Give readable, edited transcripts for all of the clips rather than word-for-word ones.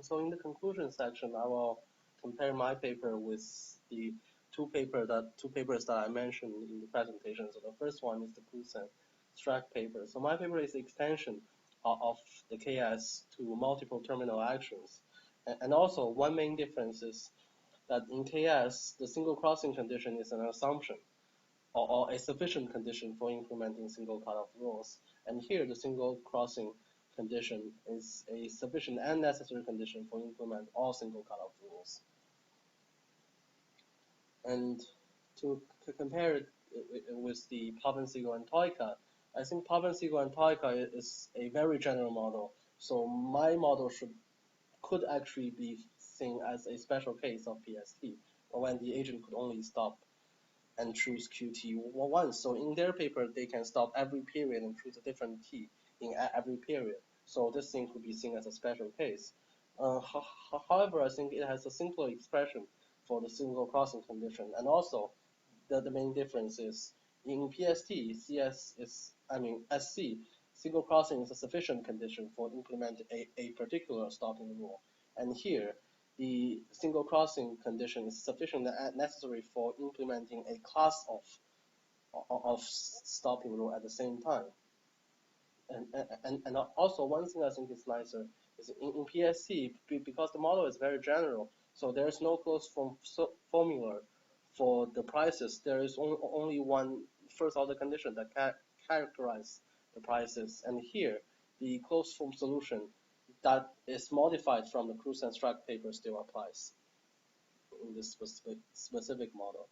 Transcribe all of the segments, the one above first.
So in the conclusion section, I will compare my paper with the two papers that I mentioned in the presentation. So the first one is the Cruz and Strack paper. So my paper is the extension of the KS to multiple terminal actions. And also one main difference is that in KS, the single crossing condition is an assumption or a sufficient condition for implementing single cutoff rules. And here, the single crossing condition is a sufficient and necessary condition for implement all single cutoff rules. And to compare it with the Pavan-Segal and Toika, I think Pavan-Segal and Toika is a very general model. So my model could actually be seen as a special case of PST, when the agent could only stop and choose Qt once. So in their paper, they can stop every period and choose a different T in every period. So this thing could be seen as a special case. However, I think it has a simpler expression for the single crossing condition. And also, the main difference is in PST, SC, single crossing is a sufficient condition for implementing a particular stopping rule. And here, the single crossing condition is sufficient and necessary for implementing a class of stopping rule at the same time. And also one thing I think is nicer is in PSC, because the model is very general, so there is no closed form formula for the prices. There is only one first order condition that characterize the prices. And here, the closed form solution that is modified from the Cruz and Strack paper still applies in this specific model.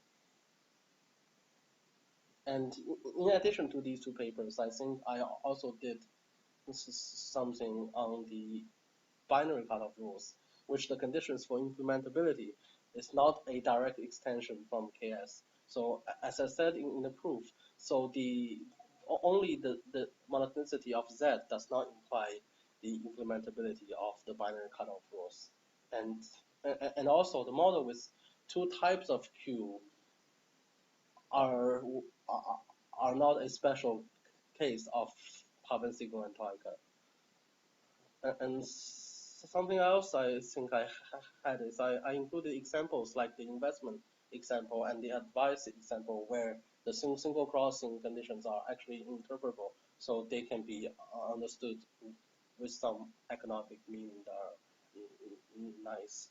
And in addition to these two papers, I think I also did something on the binary cutoff rules, which the conditions for implementability is not a direct extension from KS. So as I said in the proof, so only the monotonicity of Z does not imply the implementability of the binary cutoff rules. And also the model with two types of Q are not a special case of Pavan-Segal and Toika. And something else I think I had is I included examples like the investment example and the advice example where the single crossing conditions are actually interpretable, so they can be understood with some economic meaning that are nice.